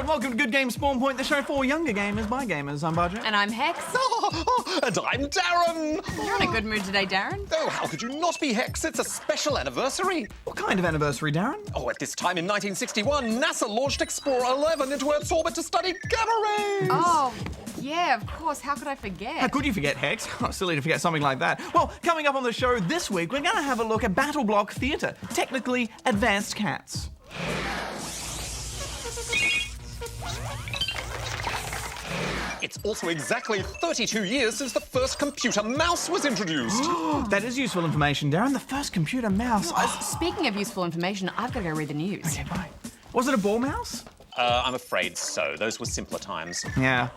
and welcome to Good Game Spawn Point, the show for younger gamers by gamers. I'm Bajo. And I'm Hex. And I'm Darren. You're in a good mood today, Darren. Oh, how could you not be, Hex? It's a special anniversary. What kind of anniversary, Darren? Oh, at this time in 1961, NASA launched Explorer 11 into Earth's orbit to study gamma rays. Oh, yeah, of course. How could I forget? How could you forget, Hex? Oh, silly to forget something like that. Well, coming up on the show this week, we're going to have a look at BattleBlock Theatre, technically advanced cats. It's also exactly 32 years since the first computer mouse was introduced. That is useful information, Darren. The first computer mouse. Speaking of useful information, I've got to go read the news. Okay, bye. Was it a ball mouse? I'm afraid so. Those were simpler times. Yeah.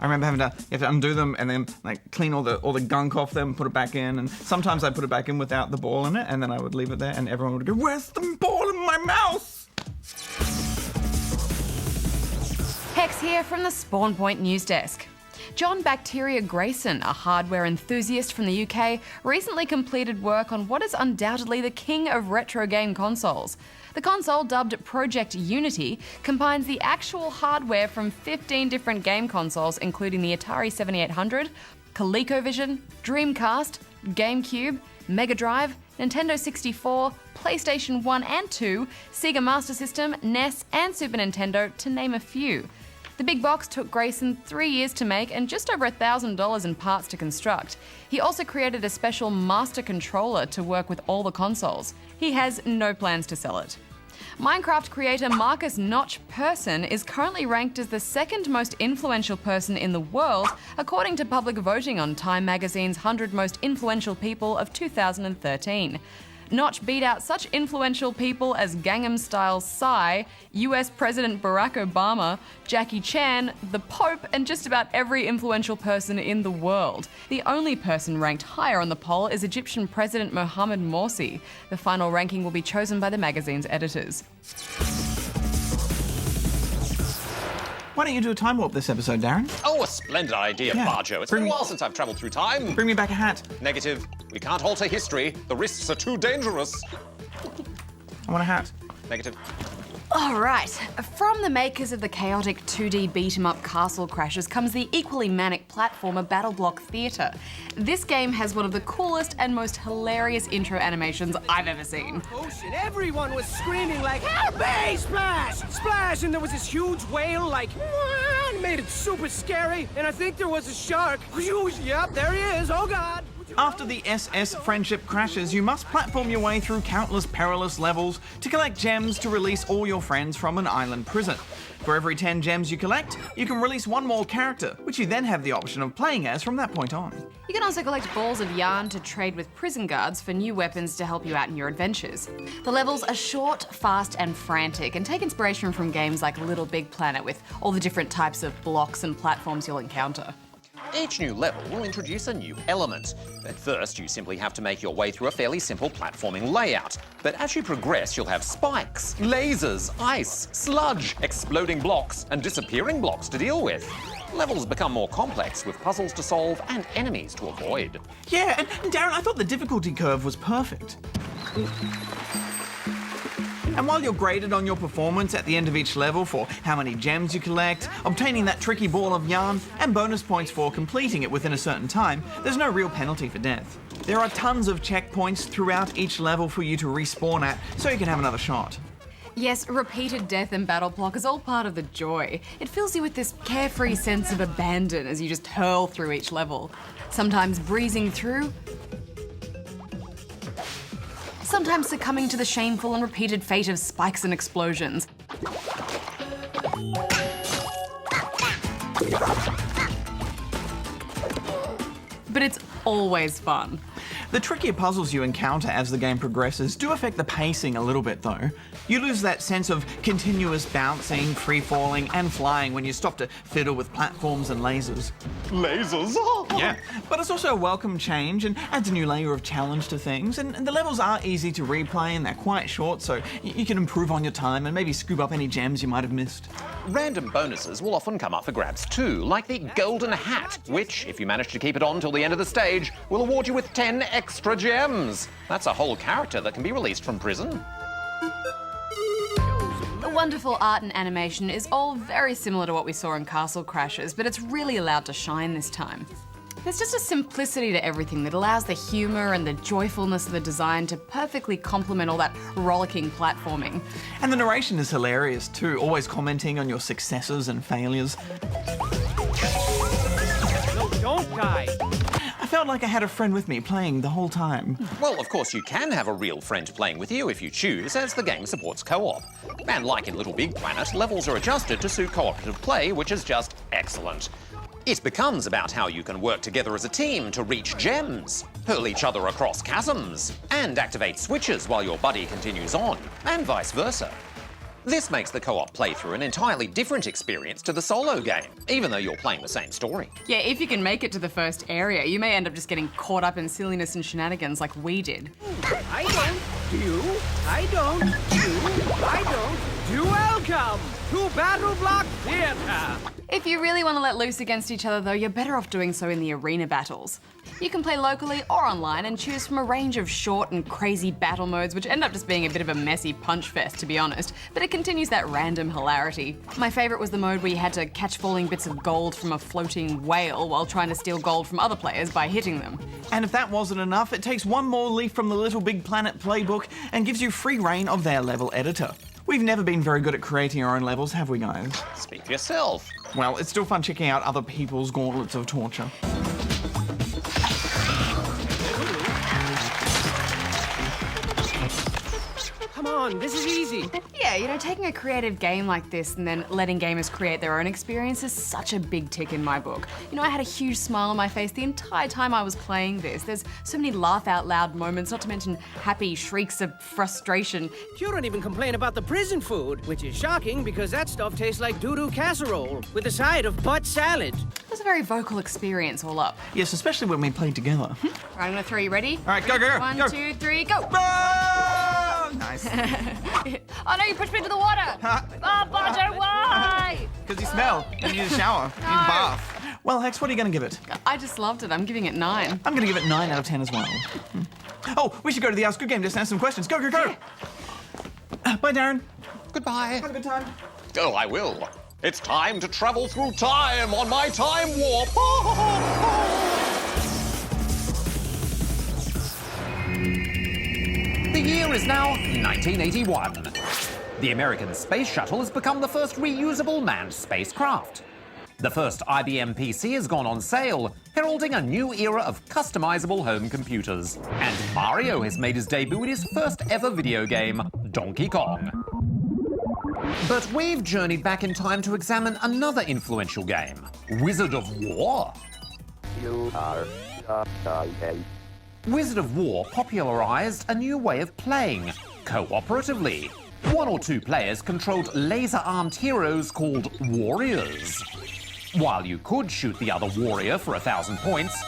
I remember having to, you have to undo them and then like clean all the gunk off them, put it back in, and sometimes I'd put it back in without the ball in it, and then I would leave it there and everyone would go, "Where's the ball in my mouse?" Hex here from the Spawn Point news desk. John Bacteria Grayson, a hardware enthusiast from the UK, recently completed work on what is undoubtedly the king of retro game consoles. The console, dubbed Project Unity, combines the actual hardware from 15 different game consoles, including the Atari 7800, ColecoVision, Dreamcast, GameCube, Mega Drive, Nintendo 64, PlayStation 1 and 2, Sega Master System, NES, and Super Nintendo, to name a few. The big box took Grayson 3 years to make and just over $1,000 in parts to construct. He also created a special master controller to work with all the consoles. He has no plans to sell it. Minecraft creator Marcus Notch Persson is currently ranked as the second most influential person in the world, according to public voting on Time magazine's 100 Most Influential People of 2013. Notch beat out such influential people as Gangnam Style Psy, US President Barack Obama, Jackie Chan, the Pope, and just about every influential person in the world. The only person ranked higher on the poll is Egyptian President Mohamed Morsi. The final ranking will be chosen by the magazine's editors. Why don't you do a time warp this episode, Darren? Oh, a splendid idea, Yeah. Bajo. It's been a while since I've travelled through time. Bring me back a hat. Negative. We can't alter history. The risks are too dangerous. I want a hat. Negative. Alright, from the makers of the chaotic 2D beat-em-up Castle Crashers comes the equally manic platformer BattleBlock Theatre. This game has one of the coolest and most hilarious intro animations I've ever seen. Ocean, everyone was screaming like, "Help me! Splash! Splash!" And there was this huge whale like, "Wah!" and made it super scary. And I think there was a shark. Yep, there he is. Oh God. After the SS Friendship crashes, you must platform your way through countless perilous levels to collect gems to release all your friends from an island prison. For every 10 gems you collect, you can release one more character, which you then have the option of playing as from that point on. You can also collect balls of yarn to trade with prison guards for new weapons to help you out in your adventures. The levels are short, fast, and frantic, and take inspiration from games like Little Big Planet with all the different types of blocks and platforms you'll encounter. Each new level will introduce a new element. At first, you simply have to make your way through a fairly simple platforming layout. But as you progress, you'll have spikes, lasers, ice, sludge, exploding blocks, and disappearing blocks to deal with. Levels become more complex with puzzles to solve and enemies to avoid. Yeah, and Darren, I thought the difficulty curve was perfect. And while you're graded on your performance at the end of each level for how many gems you collect, obtaining that tricky ball of yarn, and bonus points for completing it within a certain time, there's no real penalty for death. There are tons of checkpoints throughout each level for you to respawn at, so you can have another shot. Yes, repeated death in BattleBlock is all part of the joy. It fills you with this carefree sense of abandon as you just hurl through each level. Sometimes breezing through, sometimes succumbing to the shameful and repeated fate of spikes and explosions. But it's always fun. The trickier puzzles you encounter as the game progresses do affect the pacing a little bit though. You lose that sense of continuous bouncing, free-falling and flying when you stop to fiddle with platforms and lasers. Lasers? Yeah, but it's also a welcome change and adds a new layer of challenge to things, and the levels are easy to replay and they're quite short, so you can improve on your time and maybe scoop up any gems you might have missed. Random bonuses will often come up for grabs too, like the Golden Hat, which, if you manage to keep it on till the end of the stage, will award you with 10 extra gems. That's a whole character that can be released from prison. wonderful art and animation is all very similar to what we saw in Castle Crashers, but it's really allowed to shine this time. There's just a simplicity to everything that allows the humour and the joyfulness of the design to perfectly complement all that rollicking platforming. And the narration is hilarious too, always commenting on your successes and failures. No, don't die. I felt like I had a friend with me playing the whole time. Well, of course, you can have a real friend playing with you if you choose, as the game supports co-op. And like in Little Big Planet, levels are adjusted to suit cooperative play, which is just excellent. It becomes about how you can work together as a team to reach gems, hurl each other across chasms, and activate switches while your buddy continues on, and vice versa. This makes the co-op playthrough an entirely different experience to the solo game, even though you're playing the same story. Yeah, if you can make it to the first area, you may end up just getting caught up in silliness and shenanigans like we did. I don't. You. I don't. You. I don't. You welcome to BattleBlock Theatre. If you really want to let loose against each other though, you're better off doing so in the arena battles. You can play locally or online and choose from a range of short and crazy battle modes, which end up just being a bit of a messy punch fest, to be honest, but it continues that random hilarity. My favourite was the mode where you had to catch falling bits of gold from a floating whale while trying to steal gold from other players by hitting them. And if that wasn't enough, it takes one more leaf from the Little Big Planet playbook and gives you free reign of their level editor. We've never been very good at creating our own levels, have we, guys? Speak for yourself. Well, it's still fun checking out other people's gauntlets of torture. Come on, this is easy. Yeah, you know, taking a creative game like this and then letting gamers create their own experience is such a big tick in my book. You know, I had a huge smile on my face the entire time I was playing this. There's so many laugh out loud moments, not to mention happy shrieks of frustration. You don't even complain about the prison food, which is shocking because that stuff tastes like doo-doo casserole with a side of butt salad. It was a very vocal experience all up. Yes, especially when we played together. All right, I'm gonna throw you ready? All right, go, go, go. 1, go. 2, 3, go! Oh, nice. Oh no, you pushed me into the water! Oh, Bajo, why? Because you smell. You need a shower. You need a bath. Well, Hex, what are you going to give it? I just loved it. I'm giving it 9. I'm going to give it 9 out of 10 as well. Oh, we should go to the Ask Good Game just to answer some questions. Go, go, go! Bye, Darren. Goodbye. Have a good time. Oh, I will. It's time to travel through time on my time warp. The year is now 1981. The American Space Shuttle has become the first reusable manned spacecraft. The first IBM PC has gone on sale, heralding a new era of customizable home computers. And Mario has made his debut in his first ever video game, Donkey Kong. But we've journeyed back in time to examine another influential game, Wizard of War. Wizard of War popularized a new way of playing, cooperatively. 1 or 2 players controlled laser-armed heroes called warriors. While you could shoot the other warrior for 1,000 points,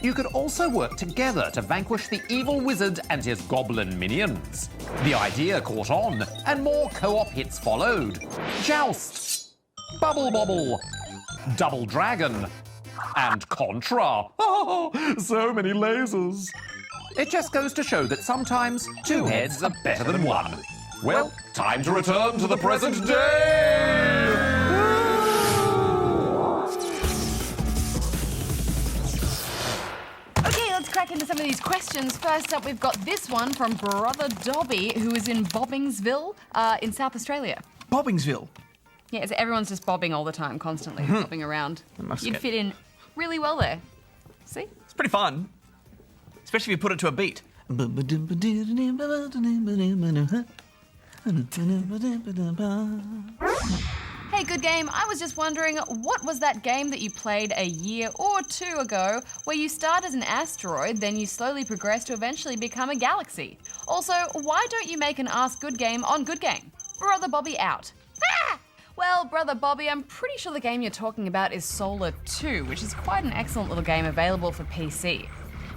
you could also work together to vanquish the evil wizard and his goblin minions. The idea caught on, and more co-op hits followed. Joust, Bubble Bobble, Double Dragon, and Contra. Oh, so many lasers. It just goes to show that sometimes 2 heads are better than 1. Well, time to return to the present day! Okay, let's crack into some of these questions. First up, we've got this one from Brother Dobby, who is in Bobbingsville, in South Australia. Bobbingsville. Yeah, so everyone's just bobbing all the time, constantly bobbing around. You'd fit in really well there. See? It's pretty fun. Especially if you put it to a beat. Hey, good game. I was just wondering, what was that game that you played a year or 2 ago where you start as an asteroid, then you slowly progress to eventually become a galaxy? Also, why don't you make an Ask Good Game on Good Game? Brother Bobby out. Ah! Well, Brother Bobby, I'm pretty sure the game you're talking about is Solar 2, which is quite an excellent little game available for PC.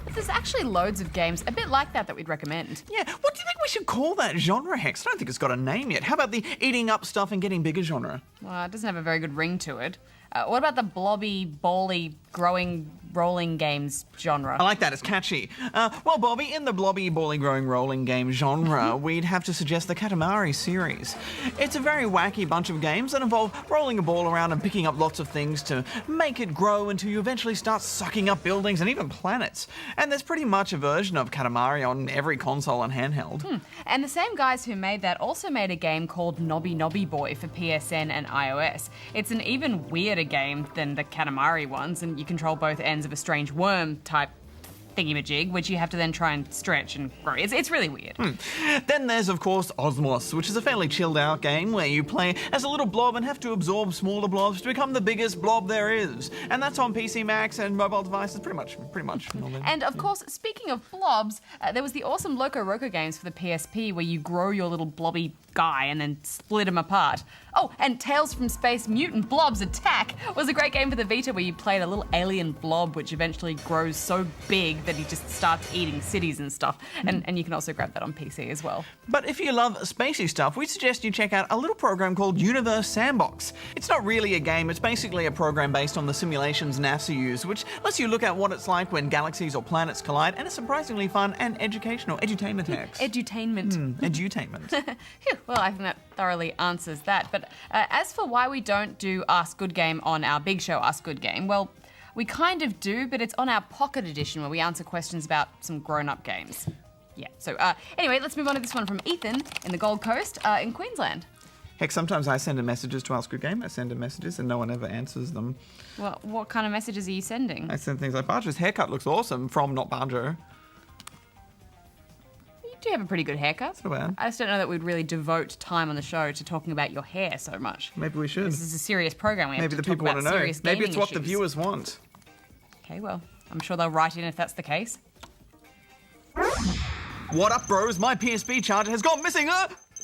But there's actually loads of games a bit like that we'd recommend. Yeah, what do you think we should call that genre, Hex? I don't think it's got a name yet. How about the eating up stuff and getting bigger genre? Well, it doesn't have a very good ring to it. What about the blobby, bally, growing, rolling games genre? I like that, it's catchy. Well, Bobby, in the blobby, bally, growing, rolling game genre, we'd have to suggest the Katamari series. It's a very wacky bunch of games that involve rolling a ball around and picking up lots of things to make it grow until you eventually start sucking up buildings and even planets. And there's pretty much a version of Katamari on every console and handheld. And the same guys who made that also made a game called Nobby Nobby Boy for PSN and iOS. It's an even weirder game than the Katamari ones, and you control both ends of a strange worm type thingy-majig, which you have to then try and stretch and grow. It's really weird. Then there's, of course, Osmos, which is a fairly chilled-out game where you play as a little blob and have to absorb smaller blobs to become the biggest blob there is. And that's on PC Max and mobile devices pretty much. And of course, speaking of blobs, there was the awesome Loco Roco games for the PSP where you grow your little blobby guy and then split him apart. Oh, and Tales from Space Mutant Blobs Attack was a great game for the Vita where you played a little alien blob which eventually grows so big that he just starts eating cities and stuff. And you can also grab that on PC as well. But if you love spacey stuff, we suggest you check out a little program called Universe Sandbox. It's not really a game, it's basically a program based on the simulations NASA use, which lets you look at what it's like when galaxies or planets collide, and it's surprisingly fun and educational. Edutainment hacks. Edutainment. Edutainment. Phew, well, I think that thoroughly answers that. But as for why we don't do Ask Good Game on our big show, Ask Good Game, well, we kind of do, but it's on our Pocket Edition where we answer questions about some grown-up games. Yeah, so anyway, let's move on to this one from Ethan in the Gold Coast in Queensland. Heck, sometimes I send in messages to Ask Good Game. I send in messages and no one ever answers them. Well, what kind of messages are you sending? I send things like, Barjo's haircut looks awesome, from not Barjo. You do have a pretty good haircut. So bad. I just don't know that we'd really devote time on the show to talking about your hair so much. Maybe we should. This is a serious program. We have Maybe to the talk people want about to know. serious Maybe it's gaming what the issues. viewers want. Okay, well, I'm sure they'll write in if that's the case. What up, bros? My PSP charger has gone missing.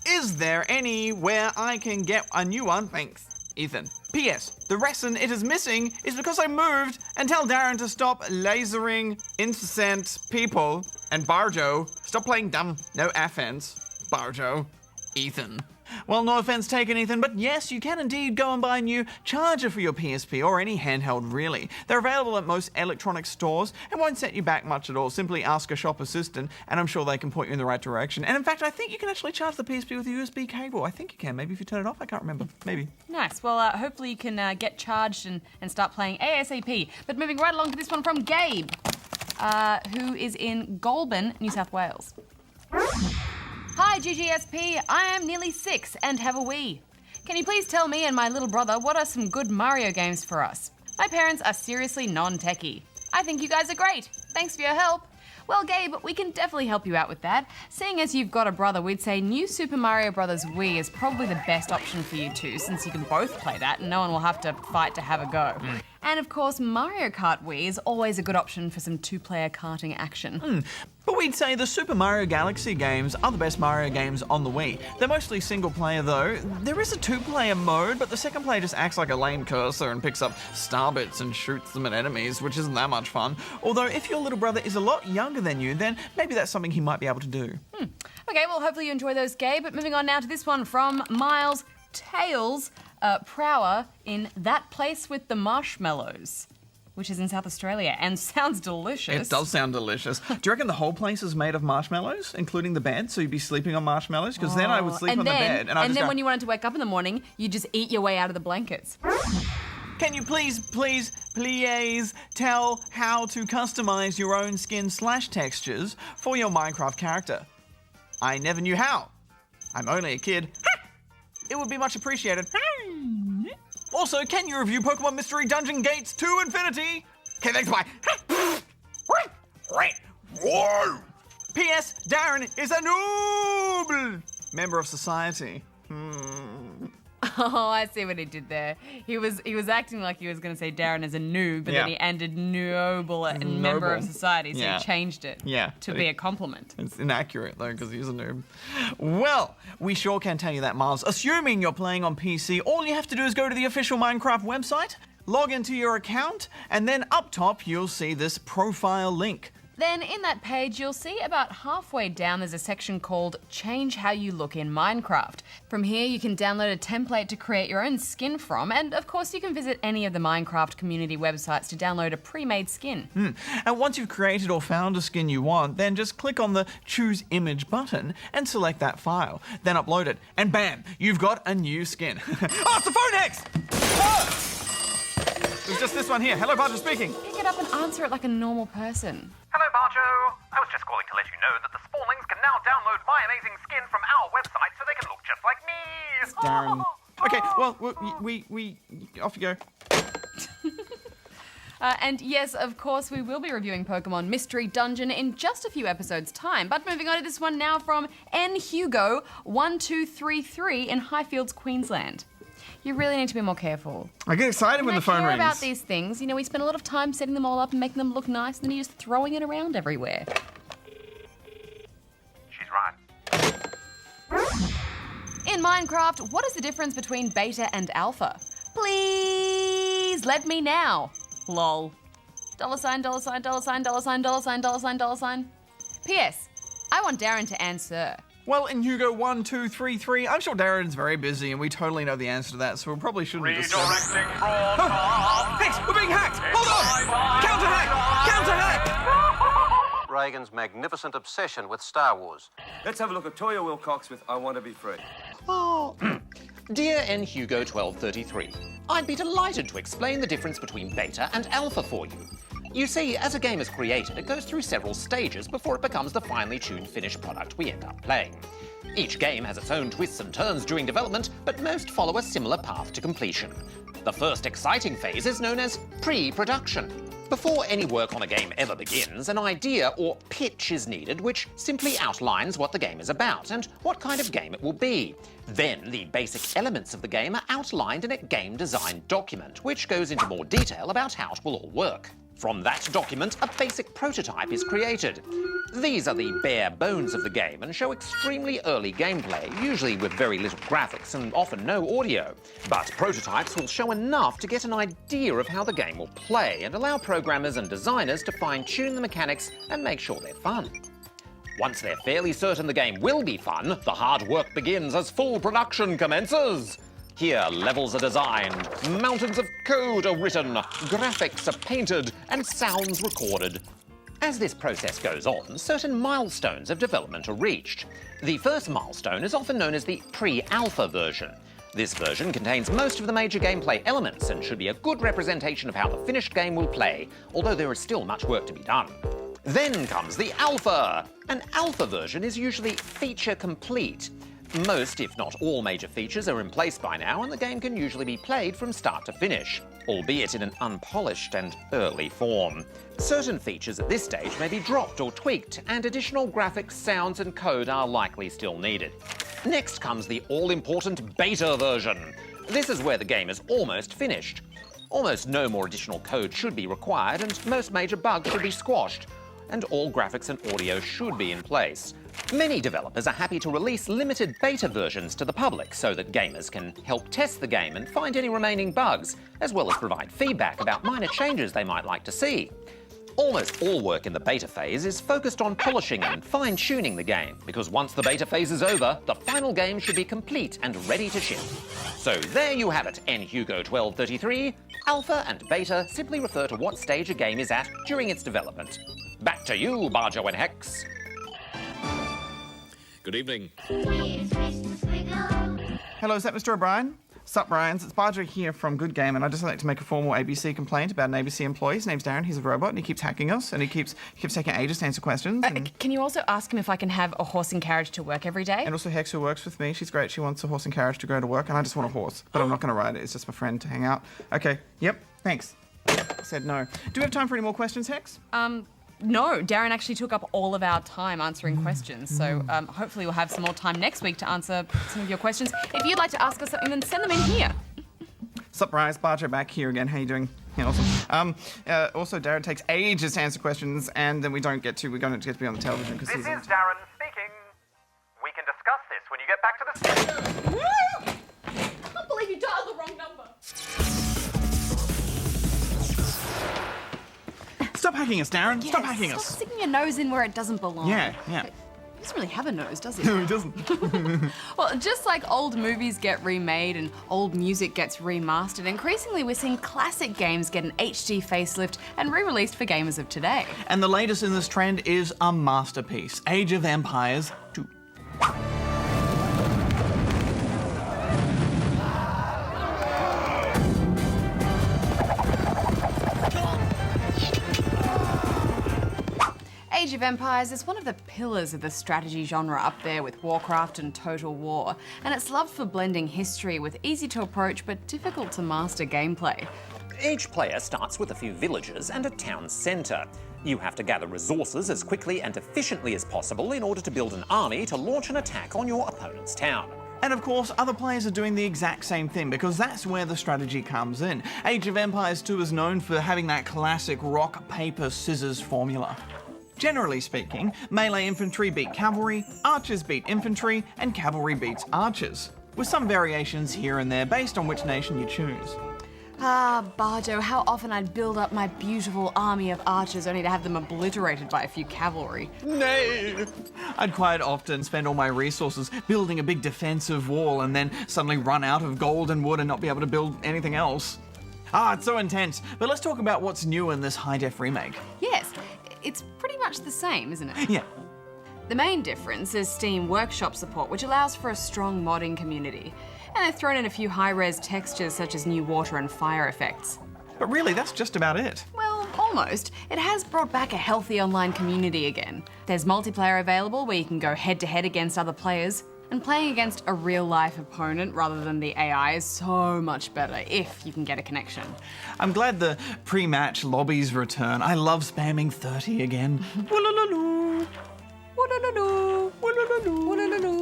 Is there anywhere I can get a new one? Thanks, Ethan. P.S. The reason it is missing is because I moved, and tell Darren to stop lasering innocent people. And Barjo, stop playing dumb. No offense, Barjo. Ethan. Well, no offense taken, Ethan, but yes, you can indeed go and buy a new charger for your PSP, or any handheld, really. They're available at most electronic stores and won't set you back much at all. Simply ask a shop assistant, and I'm sure they can point you in the right direction. And in fact, I think you can actually charge the PSP with a USB cable. I think you can. Maybe if you turn it off, I can't remember. Maybe. Nice. Well, hopefully you can get charged and start playing ASAP. But moving right along to this one from Gabe, who is in Goulburn, New South Wales. Hi, GGSP. I am nearly 6 and have a Wii. Can you please tell me and my little brother what are some good Mario games for us? My parents are seriously non-techie. I think you guys are great. Thanks for your help. Well, Gabe, we can definitely help you out with that. Seeing as you've got a brother, we'd say New Super Mario Bros. Wii is probably the best option for you two, since you can both play that and no one will have to fight to have a go. And of course, Mario Kart Wii is always a good option for some two-player karting action. But we'd say the Super Mario Galaxy games are the best Mario games on the Wii. They're mostly single player though. There is a two-player mode, but the second player just acts like a lame cursor and picks up star bits and shoots them at enemies, which isn't that much fun. Although if your little brother is a lot younger than you, then maybe that's something he might be able to do. Okay, well, hopefully you enjoy those, Gabe. But moving on now to this one from Miles Tails Prower in That Place with the Marshmallows, which is in South Australia and sounds delicious. It does sound delicious. Do you reckon the whole place is made of marshmallows, including the bed, so you'd be sleeping on marshmallows? Because then I would sleep on the bed. And then when you wanted to wake up in the morning, you just eat your way out of the blankets. Can you please tell how to customize your own skin/textures for your Minecraft character? I never knew how. I'm only a kid. It would be much appreciated. Also, can you review Pokemon Mystery Dungeon Gates to Infinity? Okay, thanks, bye. Whoa! P.S. Darren is a noble member of society. Oh, I see what he did there. He was acting like he was going to say Darren is a noob, but then he ended noble and member of society, so he changed it to be a compliment. It's inaccurate, though, because he's a noob. Well, we sure can tell you that, Miles. Assuming you're playing on PC, all you have to do is go to the official Minecraft website, log into your account, and then up top you'll see this profile link. Then in that page, you'll see about halfway down there's a section called Change How You Look in Minecraft. From here, you can download a template to create your own skin from, and of course you can visit any of the Minecraft community websites to download a pre-made skin. And once you've created or found a skin you want, then just click on the Choose Image button and select that file. Then upload it, and bam, you've got a new skin. Oh, it's the phone Hex! Oh! It was just this one here. Hello, Barger speaking. Pick it up and answer it like a normal person. Hello, Barjo. I was just calling to let you know that the Spawnlings can now download my amazing skin from our website so they can look just like me. Darren. Okay, well, we off you go. And yes, of course, we will be reviewing Pokemon Mystery Dungeon in just a few episodes' time. But moving on to this one now from N. Hugo 1233 in Highfields, Queensland. You really need to be more careful. I get excited when the phone rings. I care about these things. You know, we spend a lot of time setting them all up and making them look nice, and then you're just throwing it around everywhere. She's right. In Minecraft, what is the difference between beta and alpha? Please let me now. Lol. $, $$. P.S. I want Darren to answer. Well, in Hugo 1233, I'm sure Darren's very busy and we totally know the answer to that, so we probably shouldn't discuss. Redirecting broadcast. Hex, we're being hacked! Hold on! Counter-hack! Counter-hack! Reagan's magnificent obsession with Star Wars. Let's have a look at Toya Wilcox with I Want to Be Free. Oh, dear N. Hugo 1233, I'd be delighted to explain the difference between beta and alpha for you. You see, as a game is created, it goes through several stages before it becomes the finely tuned finished product we end up playing. Each game has its own twists and turns during development, but most follow a similar path to completion. The first exciting phase is known as pre-production. Before any work on a game ever begins, an idea or pitch is needed which simply outlines what the game is about and what kind of game it will be. Then the basic elements of the game are outlined in a game design document, which goes into more detail about how it will all work. From that document, a basic prototype is created. These are the bare bones of the game and show extremely early gameplay, usually with very little graphics and often no audio. But prototypes will show enough to get an idea of how the game will play and allow programmers and designers to fine-tune the mechanics and make sure they're fun. Once they're fairly certain the game will be fun, the hard work begins as full production commences. Here, levels are designed, mountains of code are written, graphics are painted, and sounds recorded. As this process goes on, certain milestones of development are reached. The first milestone is often known as the pre-alpha version. This version contains most of the major gameplay elements and should be a good representation of how the finished game will play, although there is still much work to be done. Then comes the alpha. An alpha version is usually feature complete. Most, if not all, major features are in place by now, and the game can usually be played from start to finish, albeit in an unpolished and early form. Certain features at this stage may be dropped or tweaked, and additional graphics, sounds, and code are likely still needed. Next comes the all-important beta version. This is where the game is almost finished. Almost no more additional code should be required, and most major bugs should be squashed, and all graphics and audio should be in place. Many developers are happy to release limited beta versions to the public so that gamers can help test the game and find any remaining bugs, as well as provide feedback about minor changes they might like to see. Almost all work in the beta phase is focused on polishing and fine-tuning the game, because once the beta phase is over, the final game should be complete and ready to ship. So there you have it, N. Hugo 1233. Alpha and beta simply refer to what stage a game is at during its development. Back to you, Bajo and Hex. Good evening. Hello, is that Mr. O'Brien? Sup, Brians? It's Barger here from Good Game, and I'd just like to make a formal ABC complaint about an ABC employee. His name's Darren. He's a robot, and he keeps hacking us, and he keeps taking ages to answer questions. Can you also ask him if I can have a horse and carriage to work every day? And also Hex, who works with me. She's great. She wants a horse and carriage to go to work, and I just want a horse. But I'm not going to ride it. It's just my friend to hang out. Okay. Yep. Thanks. Said no. Do we have time for any more questions, Hex? No, Darren actually took up all of our time answering questions, so hopefully we'll have some more time next week to answer some of your questions. If you'd like to ask us something, then send them in here. Sup, Bryce? Barger back here again. How you doing? Yeah, awesome. Also, Darren takes ages to answer questions, and then we're going to get to be on the television. This is Darren speaking. We can discuss this when you get back to the studio. I can't believe you dialed the wrong number. Stop hacking us, Darren. Yeah, Stop hacking stop us. sticking your nose in where it doesn't belong. Yeah. He doesn't really have a nose, does he? No, he doesn't. Well, just like old movies get remade and old music gets remastered, increasingly we're seeing classic games get an HD facelift and re-released for gamers of today. And the latest in this trend is a masterpiece, Age of Empires 2. Age of Empires is one of the pillars of the strategy genre, up there with Warcraft and Total War, and it's loved for blending history with easy to approach but difficult to master gameplay. Each player starts with a few villages and a town centre. You have to gather resources as quickly and efficiently as possible in order to build an army to launch an attack on your opponent's town. And of course, other players are doing the exact same thing because that's where the strategy comes in. Age of Empires 2 is known for having that classic rock, paper, scissors formula. Generally speaking, melee infantry beat cavalry, archers beat infantry, and cavalry beats archers, with some variations here and there based on which nation you choose. Ah, Barjo, how often I'd build up my beautiful army of archers only to have them obliterated by a few cavalry. Nay! I'd quite often spend all my resources building a big defensive wall and then suddenly run out of gold and wood and not be able to build anything else. Ah, it's so intense. But let's talk about what's new in this high-def remake. Yes, it's pretty much the same, isn't it? Yeah. The main difference is Steam Workshop support, which allows for a strong modding community. And they've thrown in a few high-res textures such as new water and fire effects. But really, that's just about it. Well, almost. It has brought back a healthy online community again. There's multiplayer available where you can go head-to-head against other players, and playing against a real-life opponent rather than the AI is so much better if you can get a connection. I'm glad the pre-match lobbies return. I love spamming 30 again. Woolaloo. Woolaloo. Woolaloo.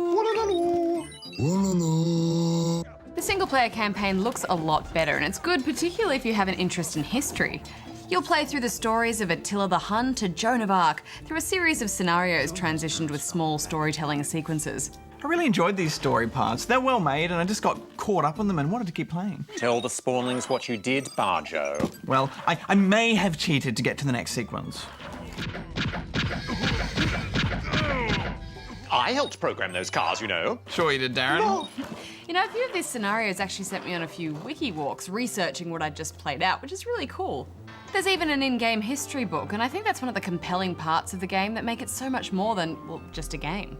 Woolaloo. The single-player campaign looks a lot better, and it's good particularly if you have an interest in history. You'll play through the stories of Attila the Hun to Joan of Arc, through a series of scenarios transitioned with small storytelling sequences. I really enjoyed these story parts. They're well made and I just got caught up on them and wanted to keep playing. Tell the spawnlings what you did, Barjo. Well, I may have cheated to get to the next sequence. I helped program those cars, you know. Sure you did, Darren. You know, a few of these scenarios actually sent me on a few wiki walks researching what I'd just played out, which is really cool. There's even an in-game history book, and I think that's one of the compelling parts of the game that make it so much more than, well, just a game.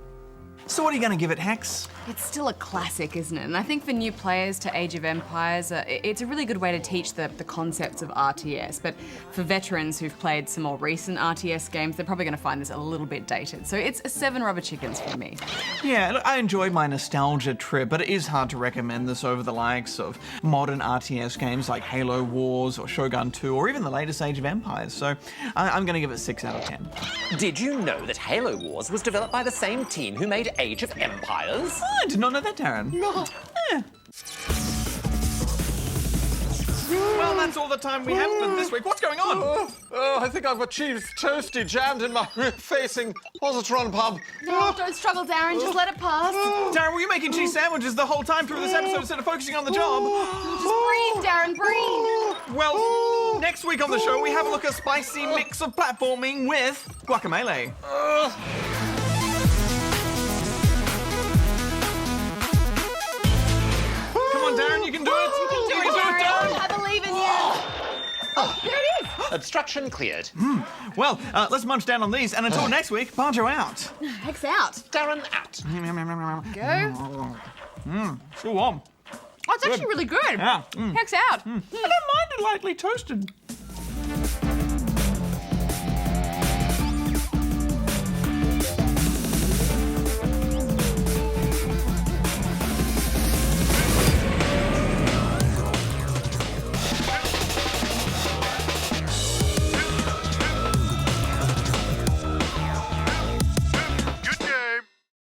So what are you going to give it, Hex? It's still a classic, isn't it? And I think for new players to Age of Empires, it's a really good way to teach the concepts of RTS. But for veterans who've played some more recent RTS games, they're probably going to find this a little bit dated. So it's a 7 rubber chickens for me. Yeah, look, I enjoyed my nostalgia trip, but it is hard to recommend this over the likes of modern RTS games like Halo Wars or Shogun 2 or even the latest Age of Empires. So I'm going to give it 6 out of 10. Did you know that Halo Wars was developed by the same team who made Age of Empires? Oh, I did not know that, Darren. No. Well, that's all the time we have for this week. What's going on? Oh, I think I've got cheese toasty jammed in my facing positron pub. No, don't struggle, Darren. Just let it pass. Darren, were you making cheese sandwiches the whole time through this episode instead of focusing on the job? Just breathe, Darren, breathe. Well, next week on the show, we have a look at a spicy mix of platforming with guacamole. Come on, Darren, you can do it. You can do it, Darren. I believe in you. Oh, there it is. Obstruction cleared. Well, let's munch down on these, and until next week, Barjo out. Hex out. Darren out. Go. Still warm. Oh, it's actually really good. Yeah. Hex out. I don't mind it lightly toasted.